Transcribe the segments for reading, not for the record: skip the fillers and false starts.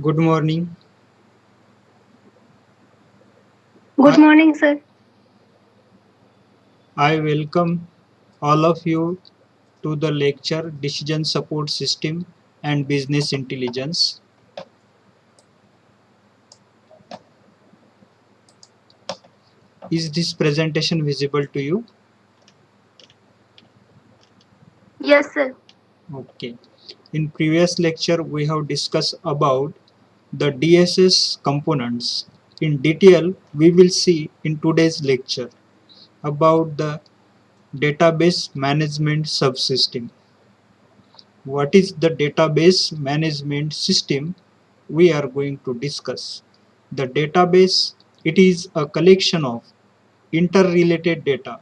Good morning. Good I, morning, sir. I welcome all of you to the lecture Decision Support System and Business Intelligence. Is this presentation visible to you? Yes, sir. Okay. In previous lecture, we have discussed about the DSS components. In detail, we will see in today's lecture about the database management subsystem. What is the database management system? We are going to discuss. The database, it is a collection of interrelated data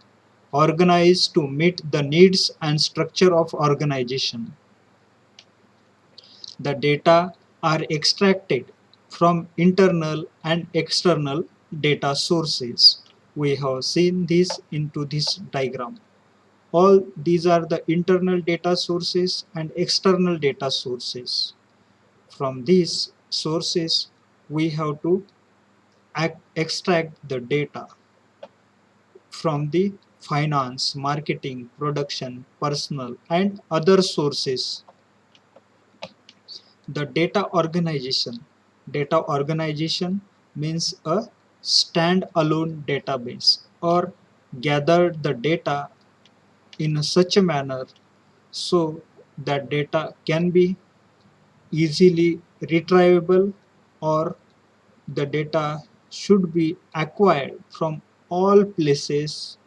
organized to meet the needs and structure of organization. The data are extracted from internal and external data sources. We have seen this into this diagram. All these are the internal data sources and external data sources. From these sources, we have to extract the data from the finance, marketing, production, personal, and other sources. The data organization. Data organization means a stand-alone database or gather the data in such a manner so that data can be easily retrievable or the data should be acquired from all places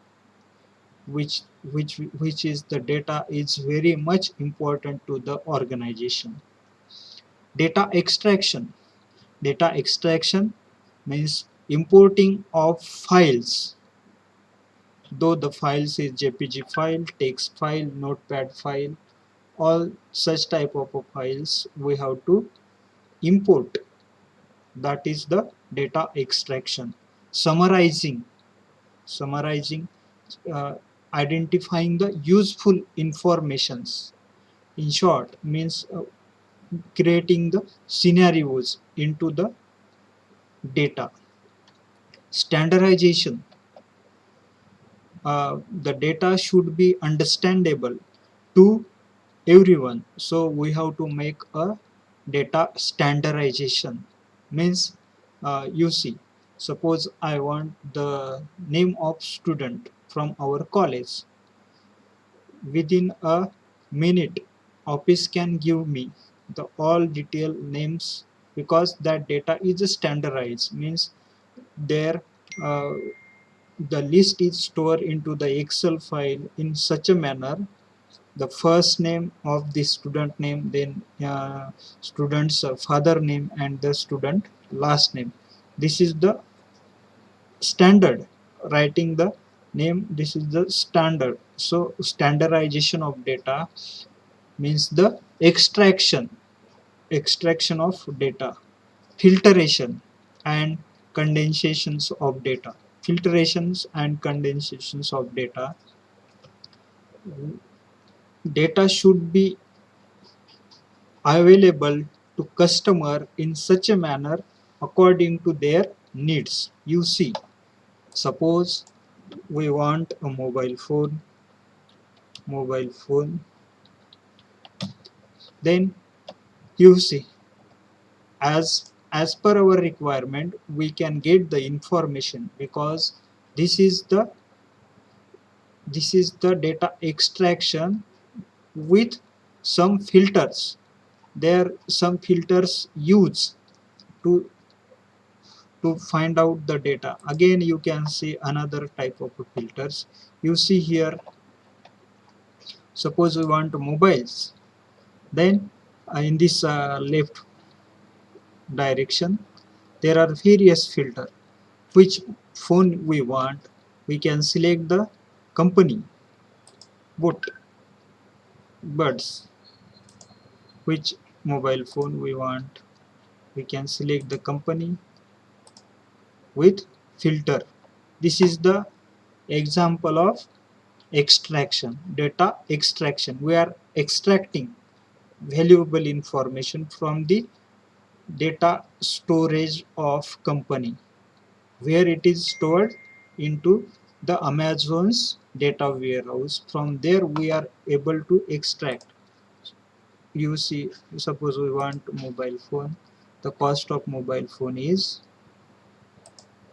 which is the data is very much important to the organization. Data extraction means importing of files, though the files is jpg file, text file, notepad file, all such type of files we have to import. That is the data extraction. Summarizing summarizing uh, identifying the useful informations. In short, means creating the scenarios into the data. Standardization. The data should be understandable to everyone, so we have to make a data standardization. Means you see, suppose I want the name of student from our college. Within a minute, office can give me the all detail names because that data is standardized. Means there uh, the list is stored into the excel file in such a manner: the first name of the student name, then student's father name, and the student last name. This is the standard. Writing the name, this is the standard. So standardization of data means the extraction of data. Filtration and condensations of data. Filtrations and condensations of data. Data should be available to customer in such a manner according to their needs. You see, suppose we want a mobile phone, then you see, as per our requirement we can get the information because this is the this is the data extraction with some filters. There some filters used to find out the data. Again, you can see another type of filters. You see here, suppose we want mobiles, then in this left direction there are various filter. Which phone we want, we can select the company, both buds. Which mobile phone we want, we can select the company with filter. This is the example of extraction. Data extraction, we are extracting valuable information from the data storage of company, where it is stored into the Amazon's data warehouse. From there we are able to extract. You see, suppose we want mobile phone, the cost of mobile phone is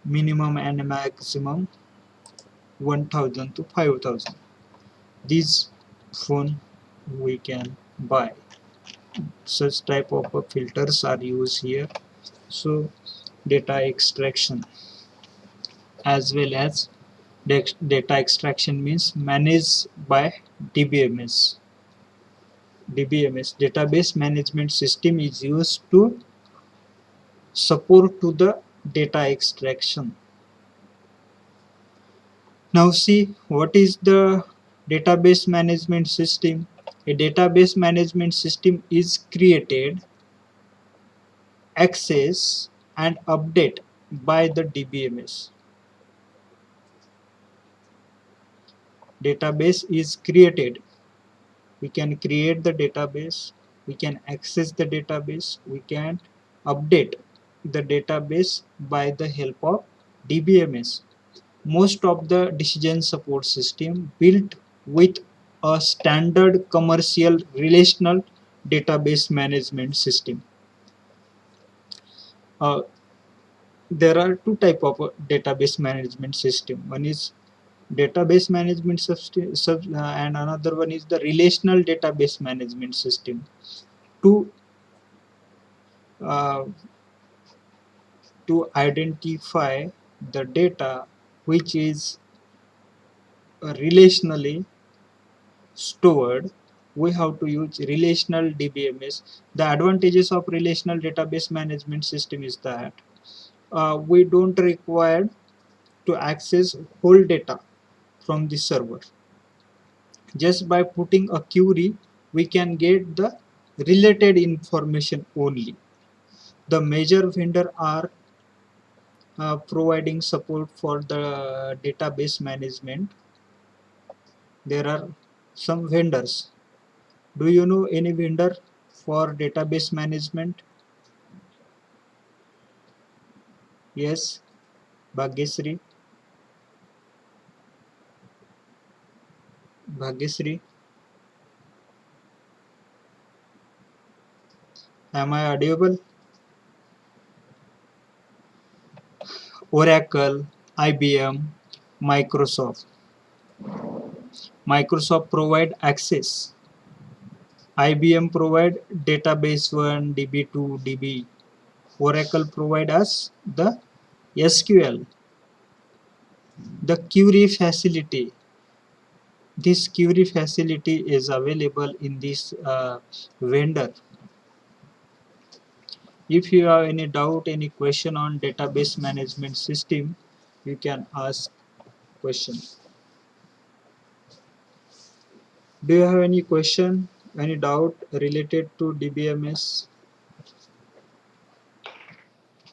minimum and maximum 1000 to 5000. This phone we can buy. Such type of filters are used here. So data extraction, as well as data extraction means managed by DBMS. DBMS, database management system, is used to support to the data extraction. Now see, what is the database management system? A database management system is created, access and update by the DBMS. Database is created. We can create the database, we can access the database, we can update the database by the help of DBMS. Most of the decision support system built with a standard commercial relational database management system. Uh, there are two type of database management system. One is database management system, and another one is the relational database management system. To uh, to identify the data which is relationally stored, we have to use relational DBMS. The advantages of relational database management system is that we don't require to access whole data from the server. Just by putting a query, we can get the related information only. The major vendor are providing support for the database management. There are some vendors. Do you know any vendor for database management? Yes, Bhagyasri. Bhagyasri, am I audible? Oracle, IBM, Microsoft. Microsoft provide access. IBM provide database 1, DB2, DB. Oracle provide us the SQL, the query facility. This query facility is available in this vendor. If you have any doubt, any question on database management system, you can ask question. Do you have any question, any doubt related to DBMS?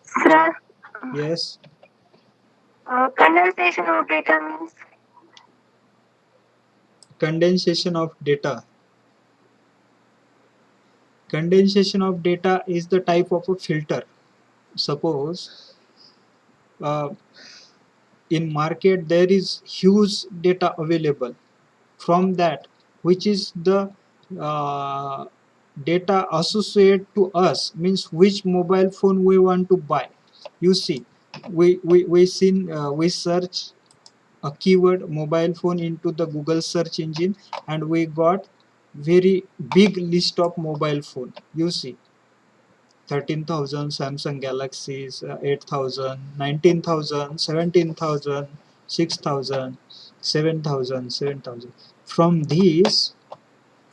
Sir, Yes, condensation of data means. condensation of data. Condensation of data is the type of a filter. Suppose uh, in market there is huge data available. From that, which is the uh, data associated to us, means which mobile phone we want to buy. You see, we search a keyword mobile phone into the Google search engine, and we got very big list of mobile phone. You see, 13,000 Samsung Galaxies, 8,000, 19,000, 17,000, 6,000, 7,000, 7,000. From these,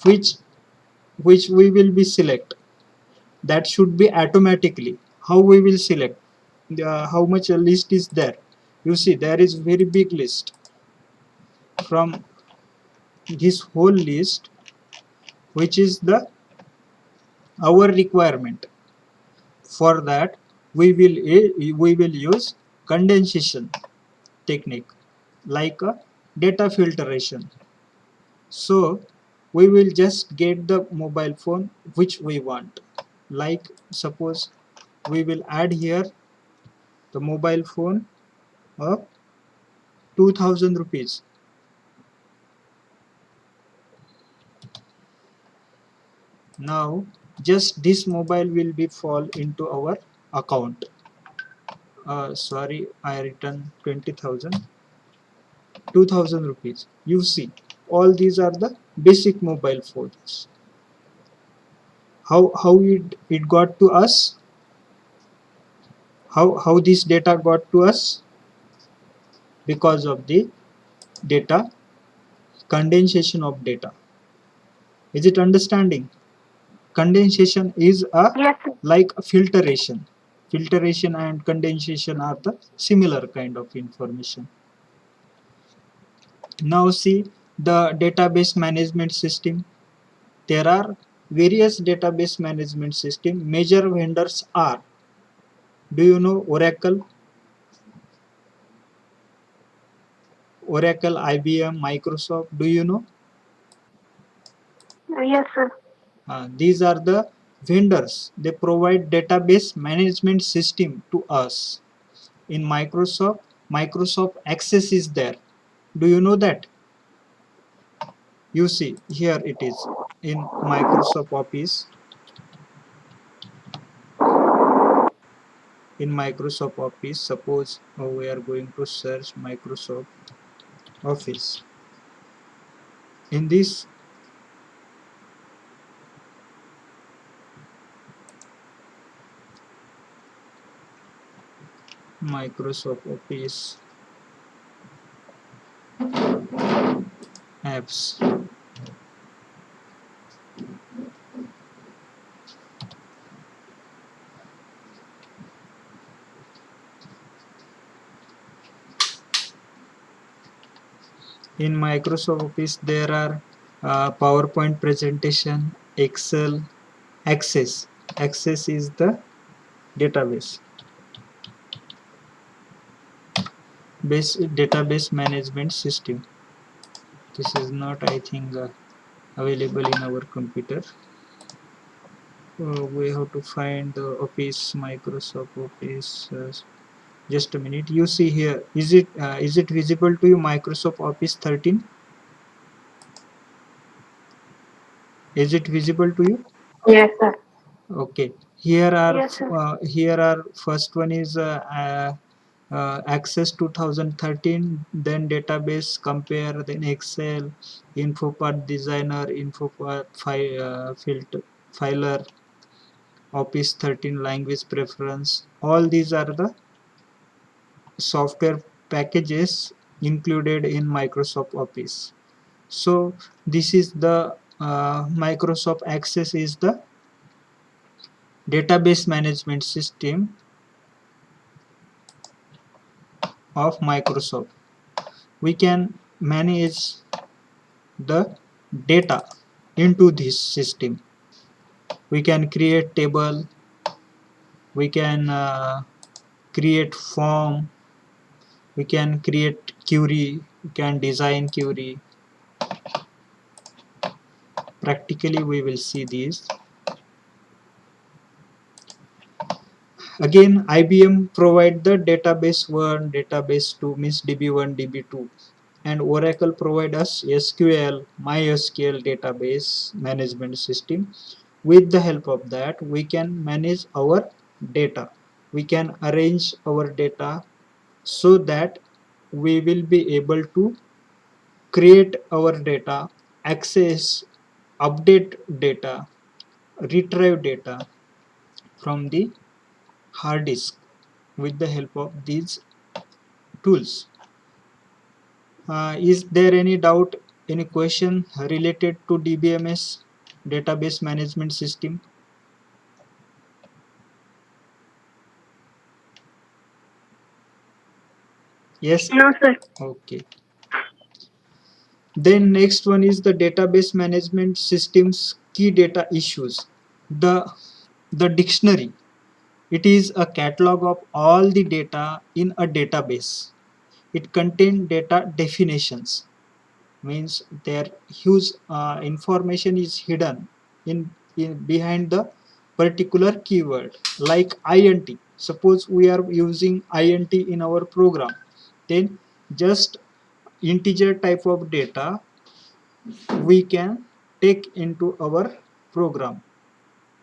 which which we will be select, that should be automatically. How we will select? How much a list is there? You see, there is very big list. From this whole list, which is the our requirement, for that we will use condensation technique, like a data filtration. So we will just get the mobile phone which we want. Like suppose we will add here the mobile phone of 2000 rupees. Now just this mobile will be fall into our account. Sorry, I returned 20,000. 2000 rupees. You see, all these are the basic mobile phones. How it got to us? How this data got to us? Because of the data condensation of data. Is it understanding? Condensation is a Yes, sir. like a filtration. Filtration and condensation are the similar kind of information. Now see the database management system. There are various database management system. Major vendors are, do you know Oracle, IBM, Microsoft? Do you know? Yes, sir. These are the vendors. They provide database management system to us. In Microsoft Access is there. Do you know that? You see, here it is in Microsoft Office. In Microsoft Office, suppose we are going to search Microsoft Office. In this Microsoft Office apps, in Microsoft Office there are PowerPoint presentation, Excel, Access. Access is the database database management system. This is not, I think, available in our computer. We have to find the Office, Microsoft Office. Just a minute. You see here. Is it visible to you? Microsoft Office 13. Is it visible to you? Yes, sir. Okay. Yes, sir. Here are first one is Access 2013, then database compare, then Excel, InfoPath Designer, InfoPath Filer, Office 13 language preference. All these are the software packages included in Microsoft Office. So this is the Microsoft Access is the database management system of Microsoft. We can manage the data into this system. We can create table, we can create form, we can create query, we can design query. Practically we will see these. Again, IBM provide the database 1, database 2, means DB1, DB2, and Oracle provide us SQL, MySQL database management system. With the help of that, we can manage our data. We can arrange our data so that we will be able to create our data, access, update data, retrieve data from the hard disk with the help of these tools. Is there any doubt, any question related to DBMS, database management system? Yes. No, sir. Okay. Then next one is the database management system's key data issues. The dictionary. It is a catalog of all the data in a database. It contains data definitions, means their huge information is hidden in behind the particular keyword like int. Suppose we are using int in our program, then just integer type of data we can take into our program.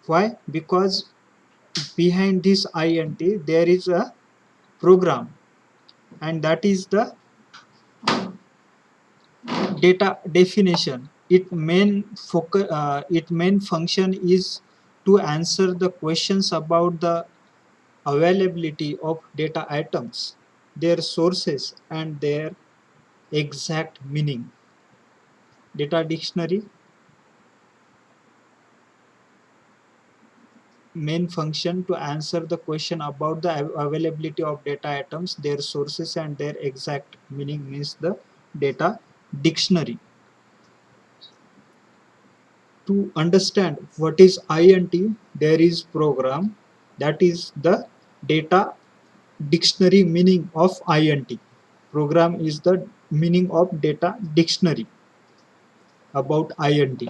Why? Because behind this int there is a program, and that is the data definition. Its main function is to answer the questions about the availability of data items, their sources, and their exact meaning. Data dictionary main function to answer the question about the availability of data items, their sources, and their exact meaning means the data dictionary. To understand what is int, there is program, that is the data dictionary meaning of int. Program is the meaning of data dictionary about int.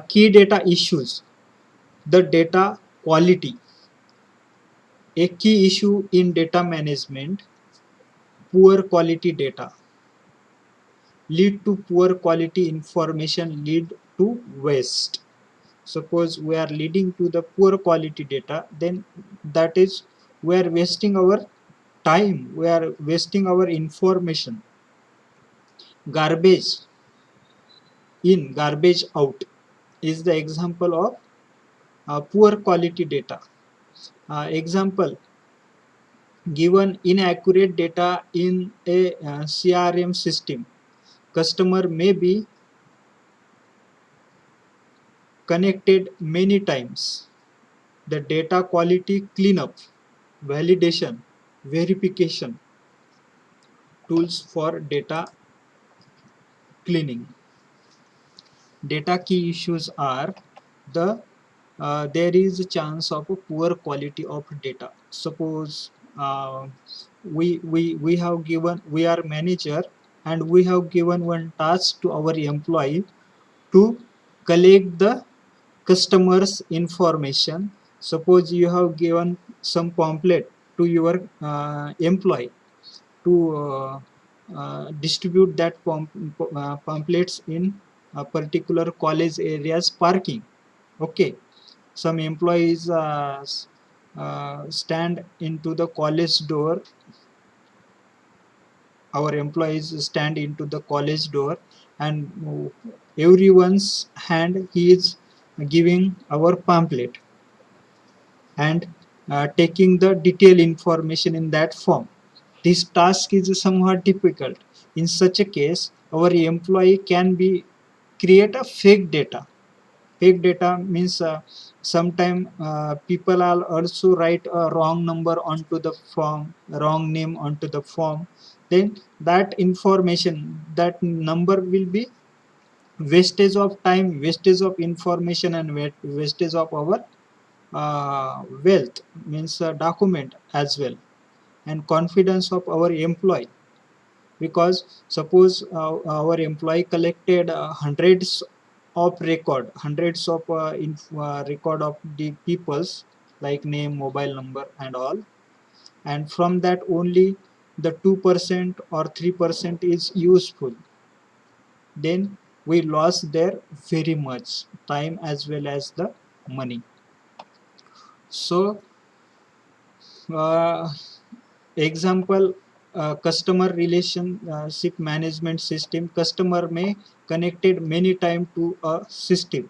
Key data issues, the data quality. A key issue in data management, poor quality data lead to poor quality information, lead to waste. Suppose we are leading to the poor quality data, then that is we are wasting our time, we are wasting our information. Garbage in, garbage out is the example of poor quality data. Example, given inaccurate data in a CRM system, customer may be connected many times. The data quality cleanup, validation, verification tools for data cleaning. Data key issues are the there is a chance of a poor quality of data. Suppose we have given, we are manager and we have given one task to our employee to collect the customers information. Suppose you have given some pamphlet to your employee to distribute that pamphlets in a particular college areas parking. Okay, some employees stand into the college door, our employees stand into the college door, and everyone's hand he is giving our pamphlet and taking the detailed information in that form. This task is somewhat difficult. In such a case, our employee can be create a fake data. Fake data means sometimes people are also write a wrong number onto the form, wrong name onto the form. Then that information, that number will be wastage of time, wastage of information, and wastage of our wealth, means document as well, and confidence of our employee. Because suppose our employee collected hundreds of record of the people's, like name, mobile number, and all, and from that only the 2% or 3% is useful, then we lost there very much time as well as the money. So uh, example, customer relationship management system. Customer may connected many time to a system.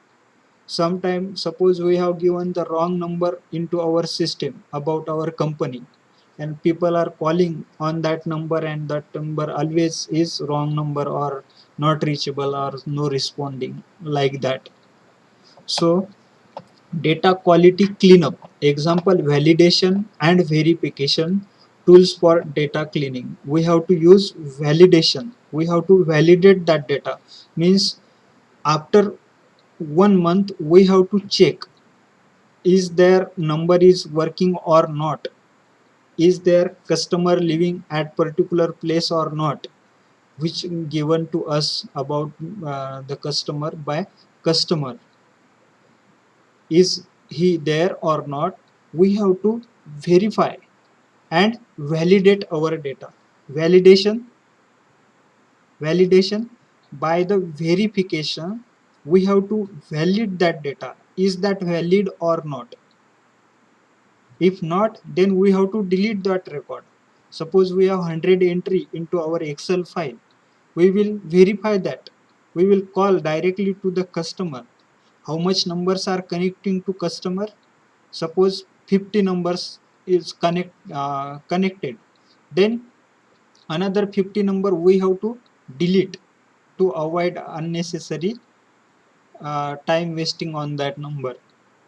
Sometimes suppose we have given the wrong number into our system about our company, and people are calling on that number, and that number always is wrong number or not reachable or no responding, like that. So data quality cleanup, example, validation and verification tools for data cleaning. We have to use validation, we have to validate that data, means after 1 month we have to check is their number is working or not, is their customer living at particular place or not, which given to us about the customer by customer. is he there or not, we have to verify and validate our data. Validation validation by the verification, we have to validate that data, is that valid or not. If not, then we have to delete that record. Suppose we have 100 entry into our Excel file, we will verify that. We will call directly to the customer. How much numbers are connecting to customer? Suppose 50 numbers is connected. Then another 50 number we have to delete to avoid unnecessary time wasting on that number.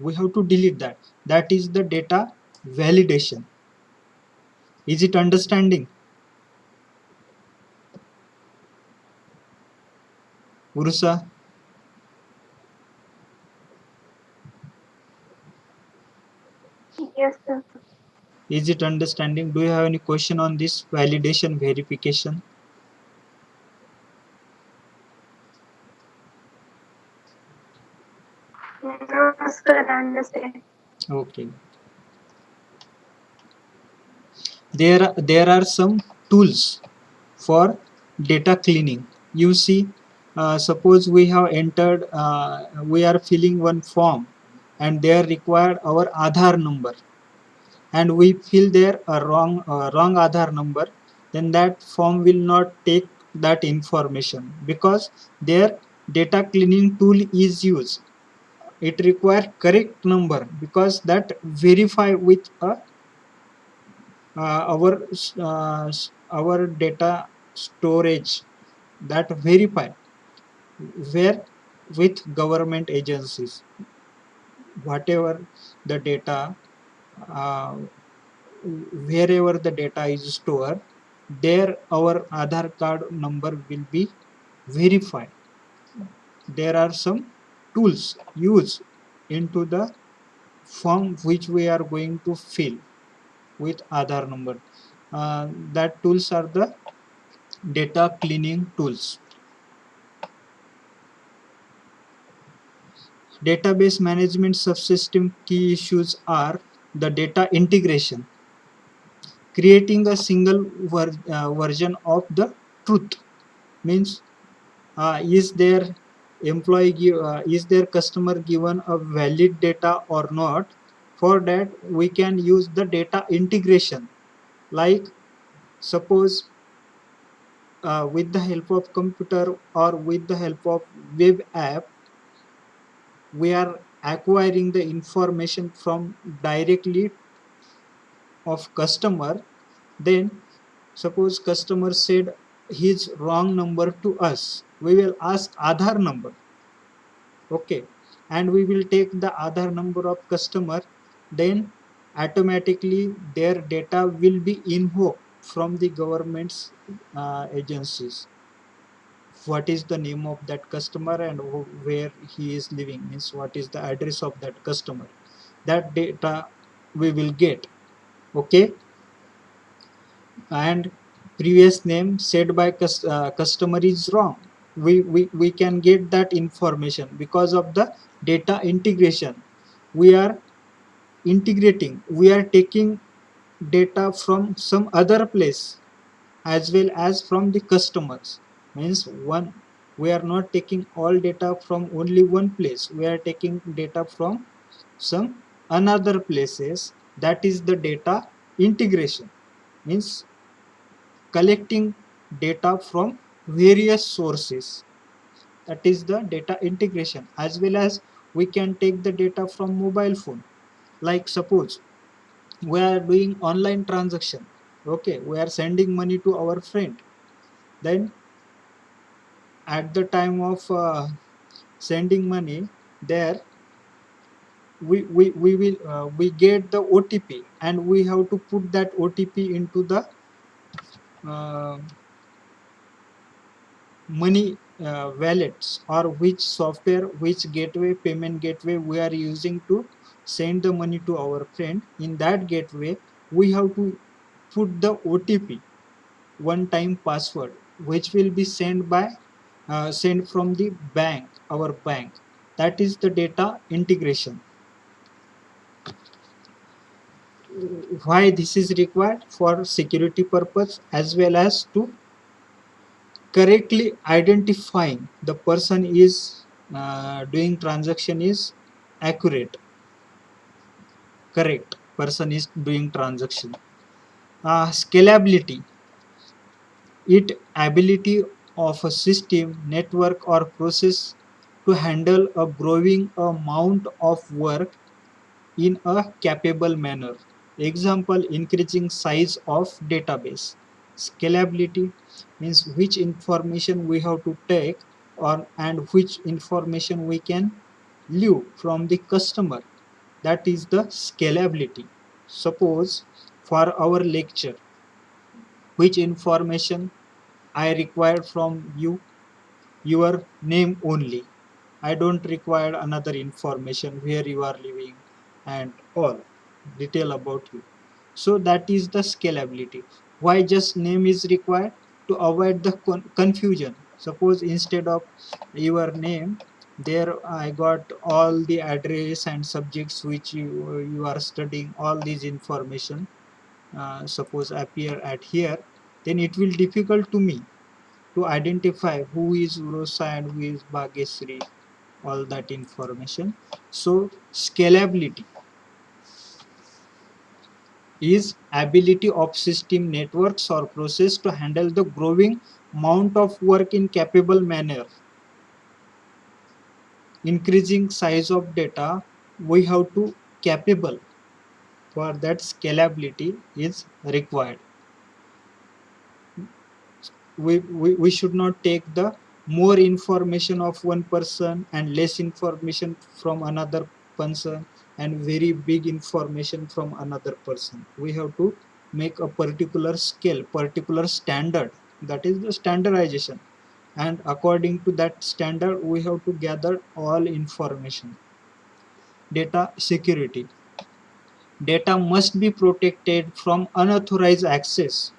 We have to delete that. That is the data validation. Is it understanding, Urusa? Yes, sir. Is it understanding? Do you have any question on this validation verification? No, sir, I understand. Okay. There are some tools for data cleaning. You see, suppose we have entered, we are filling one form, and there required our Aadhaar number, and we fill there a wrong Aadhaar number, then that form will not take that information, because their data cleaning tool is used. It requires correct number, because that verify with uh, our data storage, that verify where with government agencies, whatever the data, uh, wherever the data is stored, there our Aadhaar card number will be verified. There are some tools used into the form which we are going to fill with Aadhaar number. That tools are the data cleaning tools. Database management subsystem key issues are the data integration, creating a single version of the truth. Means, is their is their customer given a valid data or not? For that, we can use the data integration. Like, suppose with the help of computer or with the help of web app, we are acquiring the information from directly of customer. Then suppose customer said his wrong number to us, we will ask Aadhaar number. Okay, and we will take the Aadhaar number of customer, then automatically their data will be invoked from the government's agencies. What is the name of that customer and where he is living, means what is the address of that customer, that data we will get. Okay, and previous name said by customer is wrong, we can get that information because of the data integration. We are integrating, we are taking data from some other place as well as from the customers. Means, one, we are not taking all data from only one place, we are taking data from some another places. That is the data integration. Means, collecting data from various sources. That is the data integration. As well as we can take the data from mobile phone. Like, suppose we are doing online transaction. Okay, we are sending money to our friend. Then at the time of sending money, there we will we get the OTP, and we have to put that OTP into the uh, money wallets, or which software, which gateway, payment gateway we are using to send the money to our friend. In that gateway, we have to put the OTP, one time password, which will be sent from the bank, our bank. That is the data integration. why this is required? For security purpose, as well as to correctly identifying the person is doing transaction is accurate, correct person is doing transaction. Scalability, it ability of a system, network or process to handle a growing amount of work in a capable manner. Example, increasing size of database. Scalability means which information we have to take or and which information we can leave from the customer. That is the scalability. Suppose for our lecture, which information I require from you, your name only. I don't require another information, where you are living and all detail about you. So that is the scalability. Why just name is required? To avoid the confusion. Suppose instead of your name, there I got all the address and subjects which you are studying, all these information suppose appear at here, then it will difficult to me to identify who is Urosa and who is Bhagesri, all that information. So scalability is ability of system, networks or process to handle the growing amount of work in capable manner. Increasing size of data, we have to capable, for that scalability is required. We should not take the more information of one person and less information from another person and very big information from another person. We have to make a particular scale, particular standard, that is the standardization, and according to that standard we have to gather all information. Data security, data must be protected from unauthorized access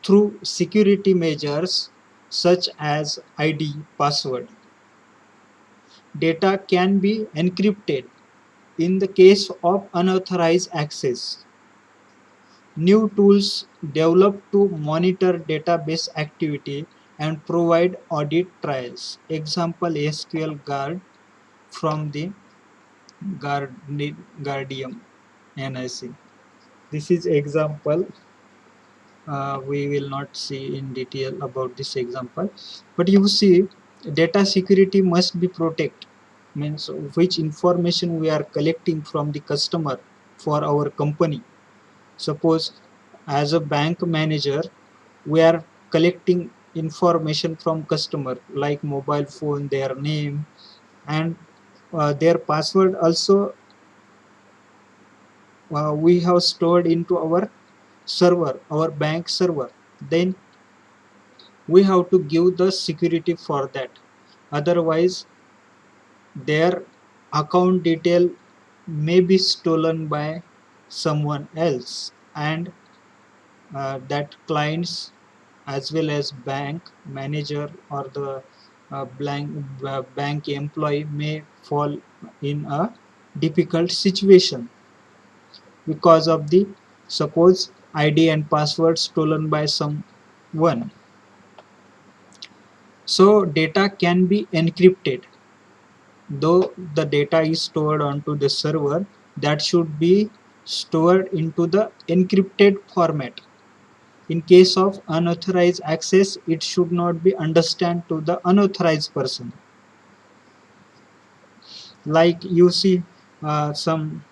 through security measures such as ID, password. Data can be encrypted in the case of unauthorized access. New tools developed to monitor database activity and provide audit trails. Example, SQL Guard from the Guardium NIC. This is example. We will not see in detail about this example, but you see data security must be protected, means which information we are collecting from the customer for our company. Suppose as a bank manager, we are collecting information from customer like mobile phone, their name and their password also we have stored into our server, our bank server. Then we have to give the security for that, otherwise their account detail may be stolen by someone else, and that clients as well as bank manager or the bank employee may fall in a difficult situation because of the suppose ID and password stolen by someone. So data can be encrypted. Though the data is stored onto the server, that should be stored into the encrypted format. In case of unauthorized access, it should not be understand to the unauthorized person. Like you see some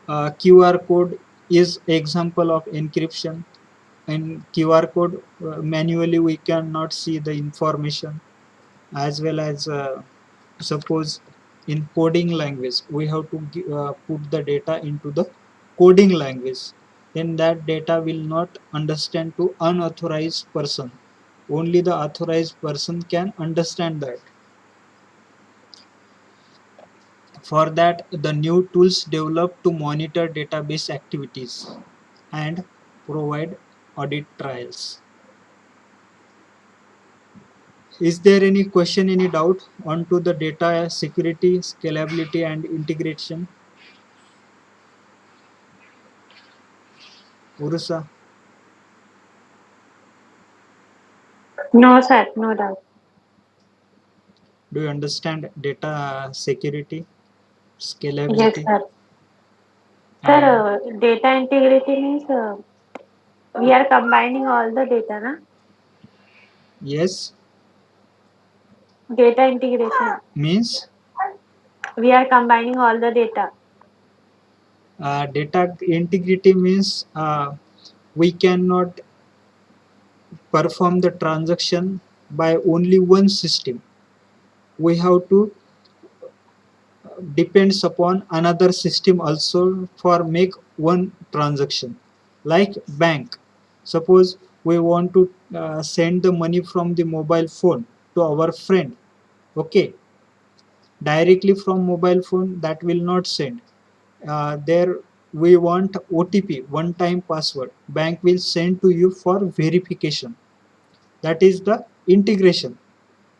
QR code is example of encryption. In QR code, manually we cannot see the information, as well as suppose in coding language we have to put the data into the coding language, then that data will not understand to unauthorized person, only the authorized person can understand that. For that, the new tools developed to monitor database activities and provide audit trails. Is there any question, any doubt onto the data security, scalability and integration? Urusa, No, sir. No doubt. do you understand data security, Yes, scalability, sir. Sir, and data integrity means we are combining all the data, na? yes, Data integration. means We are combining all the data. data integrity means we cannot perform the transaction by only one system. We have to depends upon another system also for make one transaction. Like bank, suppose we want to send the money from the mobile phone to our friend, okay, directly from mobile phone that will not send. There we want OTP, one time password, bank will send to you for verification. That is the integration.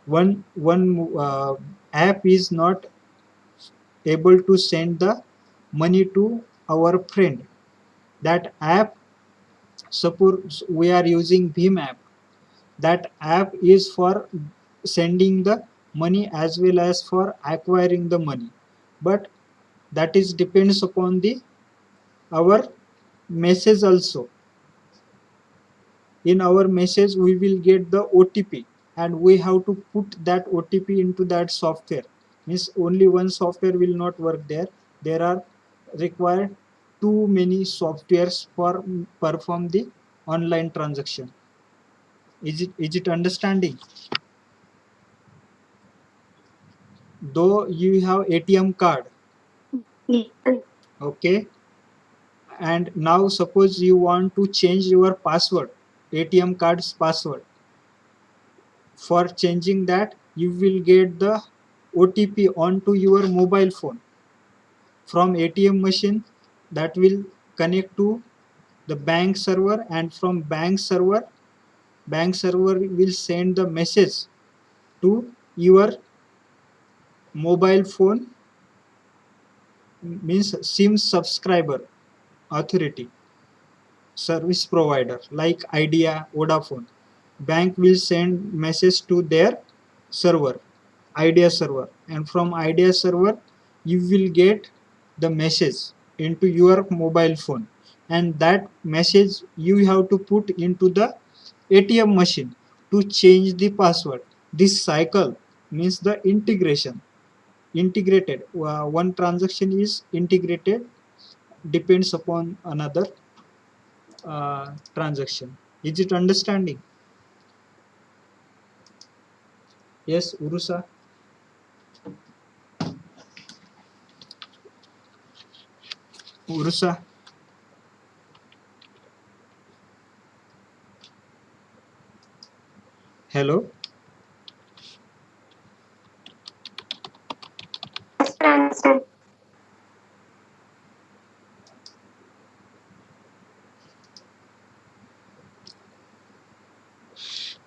One app is not able to send the money to our friend. That app, suppose we are using Bhim app, that app is for sending the money as well as for acquiring the money, but that is depends upon the our message also. In our message we will get the OTP, and we have to put that OTP into that software. Means only one software will not work there. There are required too many softwares for perform the online transaction. Is it understanding? Though you have ATM card, Yes. okay, and now suppose you want to change your password, ATM card's password. For changing that, you will get the OTP onto your mobile phone from ATM machine, that will connect to the bank server, and from bank server will send the message to your mobile phone, means SIM subscriber authority service provider like Idea, Vodafone. Bank will send message to their server, Idea server, and from Idea server you will get the message into your mobile phone, and that message you have to put into the ATM machine to change the password. This cycle means the integration. Integrated, one transaction is integrated, depends upon another transaction. Is it understanding? Yes, Urusa. Urusa. Hello. Yes, sir, understand.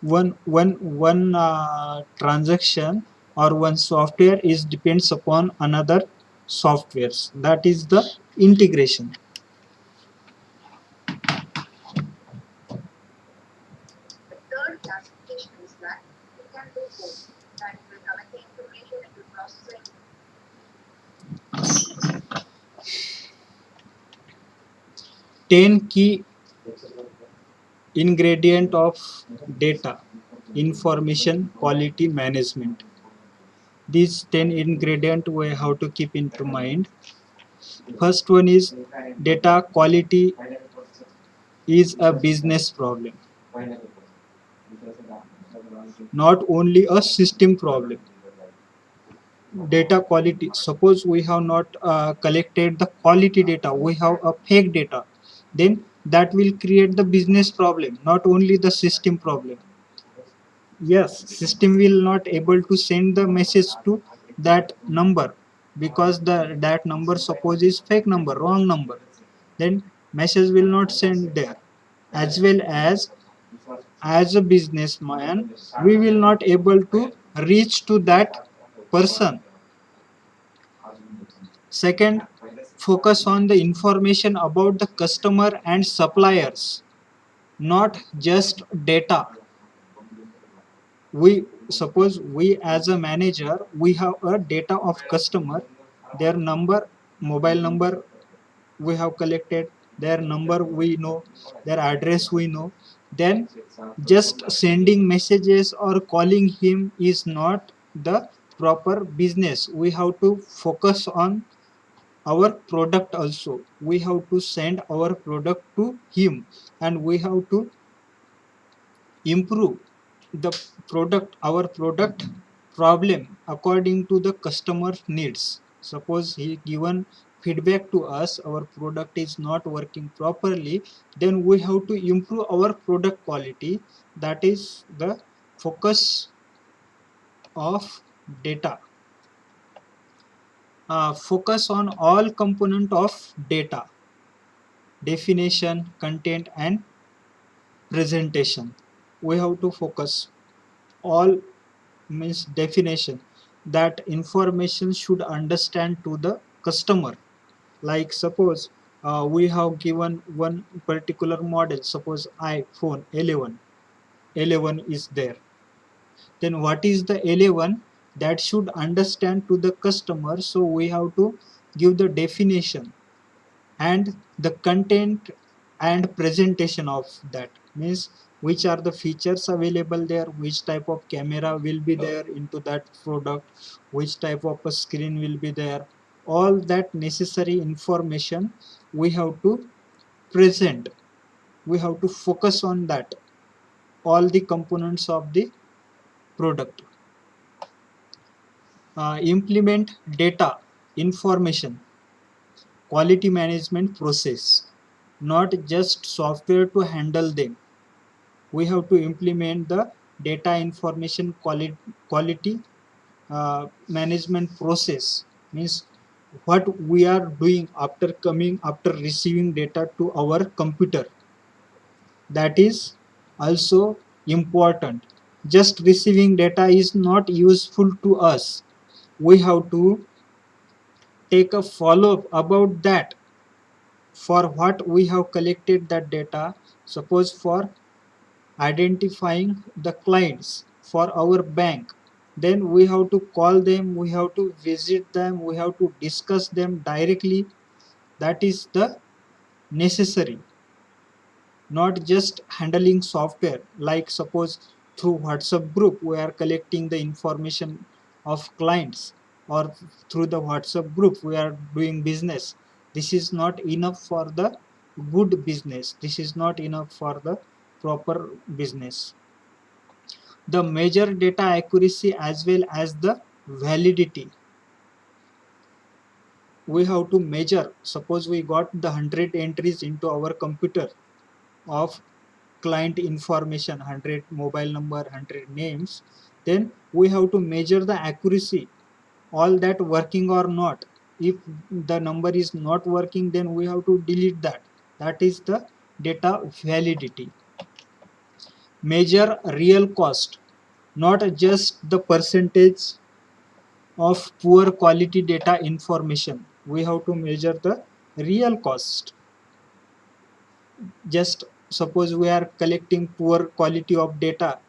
One transaction or one software is depends upon another softwares. That is the integration. Ten key ingredient of data information quality management. These 10 ingredient we have to keep into mind. First one is data quality is a business problem, not only a system problem. Data quality, suppose we have not collected the quality data, we have a fake data, then that will create the business problem, not only the system problem. Yes, system will not able to send the message to that number, because the that number suppose is fake number, wrong number, then message will not send there. As well as a businessman, we will not able to reach to that person. Second, focus on the information about the customer and suppliers, not just data. We suppose we as a manager, we have a data of customer, their number, mobile number we have collected, their number we know, their address we know. Then just sending messages or calling him is not the proper business. We have to focus on our product also. We have to send our product to him, and we have to improve the product, our product problem according to the customer needs. Suppose he given feedback to us, our product is not working properly, then we have to improve our product quality. That is the focus of data. Focus on all component of data: definition, content, and presentation. We have to focus all, means definition, that information should understand to the customer. Like suppose we have given one particular model, suppose iPhone 11 is there. Then what is the 11 that should understand to the customer? So we have to give the definition and the content and presentation of that, means which are the features available there, which type of camera will be there into that product, which type of a screen will be there. All that necessary information we have to present. We have to focus on that, all the components of the product. Implement data information quality management process, not just software to handle them. We have to implement the data information quality management process, means what we are doing after receiving data to our computer. That is also important. Just receiving data is not useful to us. We have to take a follow up about that, for what we have collected that data. Suppose for identifying the clients for our bank, then we have to call them, we have to visit them, we have to discuss them directly. That is the necessary, not just handling software. Like suppose through WhatsApp group we are collecting the information of clients, or through the WhatsApp group we are doing business. This is not enough for the good business, this is not enough for the proper business. The measure data accuracy as well as the validity. We have to measure, suppose we got the 100 entries into our computer of client information, 100 mobile number, 100 names. Then we have to measure the accuracy, all that working or not. If the number is not working, then we have to delete that. That is the data validity. Measure real cost, not just the percentage of poor quality data information. We have to measure the real cost. Just suppose we are collecting poor quality of data,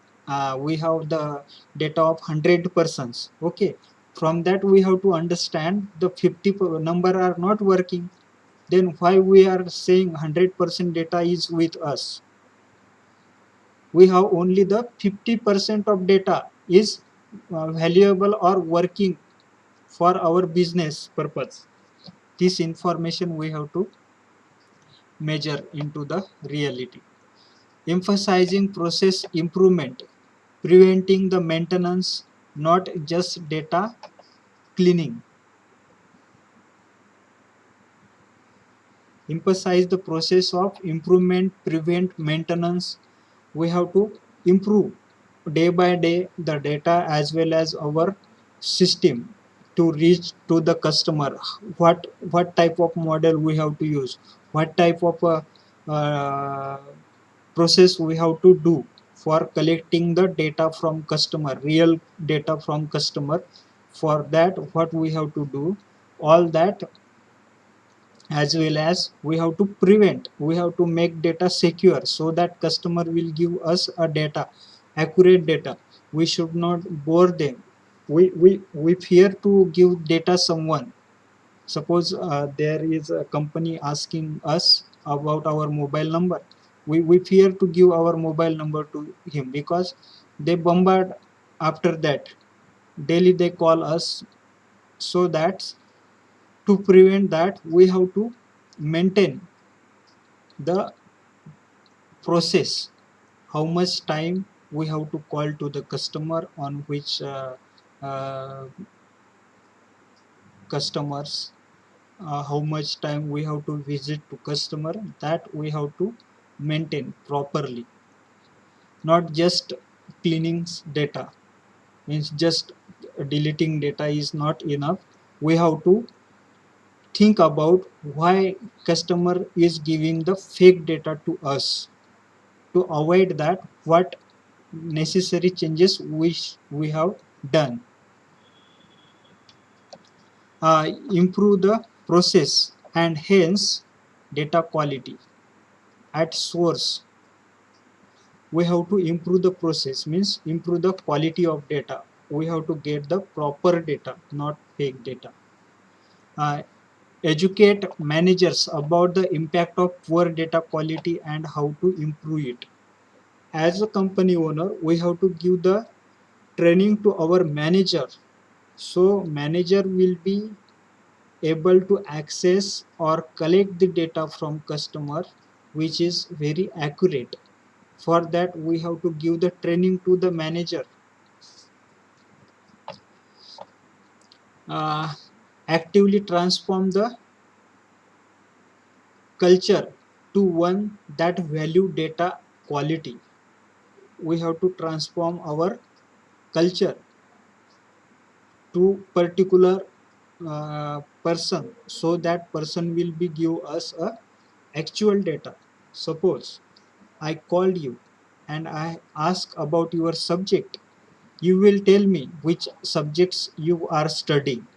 we have the data of 100 persons, okay. From that we have to understand the 50 number are not working. Then why we are saying 100% data is with us? We have only the 50% of data is valuable or working for our business purpose. This information we have to measure into the reality. Emphasizing process improvement, preventing the maintenance, not just data cleaning. Emphasize the process of improvement, prevent maintenance. We have to improve day by day the data as well as our system to reach to the customer. What type of model we have to use, what type of uh, process we have to do for collecting the data from customer, real data from customer. For that what we have to do, all that as well as we have to prevent, we have to make data secure so that customer will give us a data, accurate data. We should not bore them. We fear to give data someone. Suppose there is a company asking us about our mobile number. We fear to give our mobile number to him because they bombard after that. Daily they call us. So that to prevent that, we have to maintain the process, how much time we have to call to the customer, on which uh, customers, how much time we have to visit to customer, that we have to maintain properly. Not just cleaning data, means just deleting data is not enough. We have to think about why customer is giving the fake data to us. To avoid that, what necessary changes which we have done. Improve the process and hence data quality at source. We have to improve the process, means improve the quality of data. We have to get the proper data, not fake data. uh, Educate managers about the impact of poor data quality and how to improve it. As a company owner, we have to give the training to our manager, so manager will be able to access or collect the data from customer which is very accurate. For that, we have to give the training to the manager. uh, Actively transform the culture to one that value data quality. We have to transform our culture to particular person, so that person will be give us a actual data. Suppose I called you and I ask about your subject. You will tell me which subjects you are studying.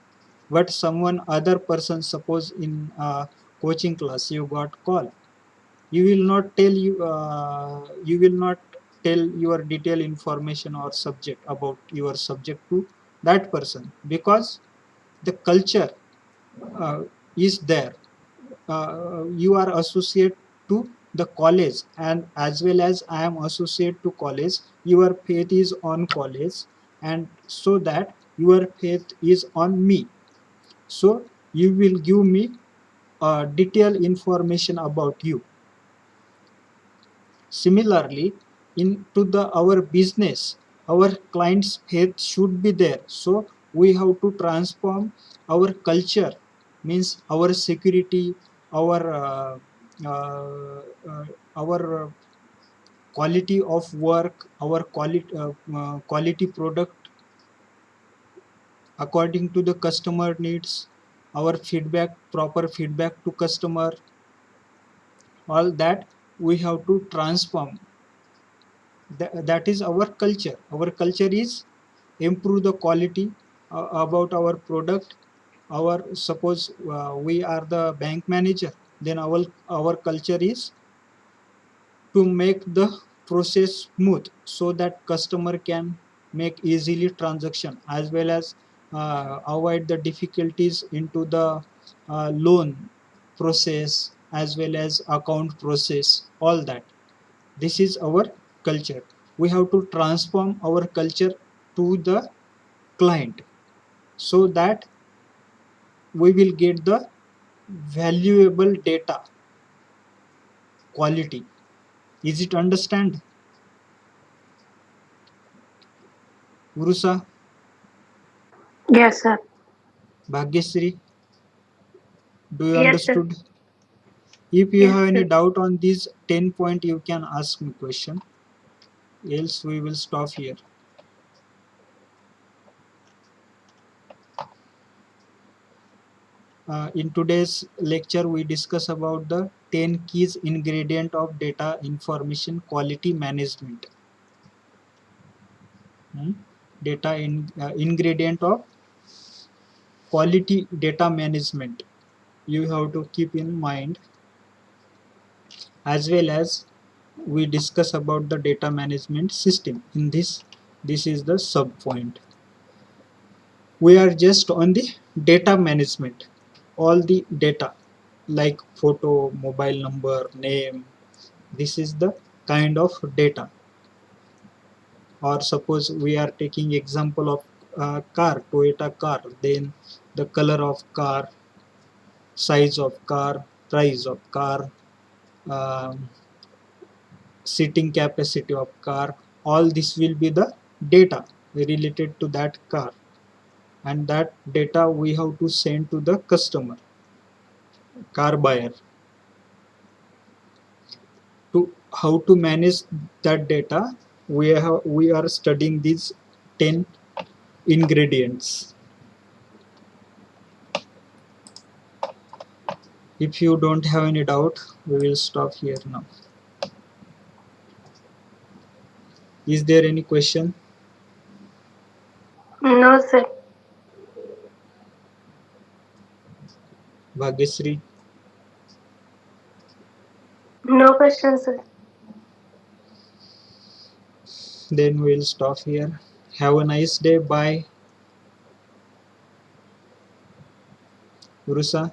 But someone other person, suppose in coaching class you got call, you will not tell you will not tell your detailed information or subject about your subject to that person, because the culture uh, is there. You are associate to the college, and as well as I am associate to college, your faith is on college, and so that your faith is on me, so you will give me detailed information about you. Similarly, into the our business, our clients' faith should be there. So we have to transform our culture, means our security, our uh, uh, our quality of work, our quality product according to the customer needs, our feedback, proper feedback to customer, all that we have to transform. That is our culture. Our culture is improve the quality about our product. Our suppose we are the bank manager, then our culture is to make the process smooth so that customer can make easily transaction, as well as avoid the difficulties into the loan process, as well as account process, all that. This is our culture. We have to transform our culture to the client, so that we will get the valuable data quality. Is it understand, Urusa, Yes, sir. Bhagyasri? Do you Yes, sir. understood? If you Yes, have any sir. doubt on these 10 point, you can ask me question. Else we will stop here. In today's lecture, we discuss about the 10 keys ingredient of data information quality management. Data ingredient of quality data management. you have to keep in mind, as well as we discuss about the data management system. In this is the sub point. We are just on the data management. All the data like photo, mobile number, name, this is the kind of data. Or suppose we are taking example of car, Toyota car, then the color of car, size of car, price of car, um, seating capacity of car, all this will be the data related to that car, and that data we have to send to the customer, car buyer. To how to manage that data, we are studying these 10 ingredients. If you don't have any doubt, we will stop here now. Is there any question? No, sir. Bhagyasri? No question, sir. Then we'll stop here. Have a nice day. Bye. Urusa?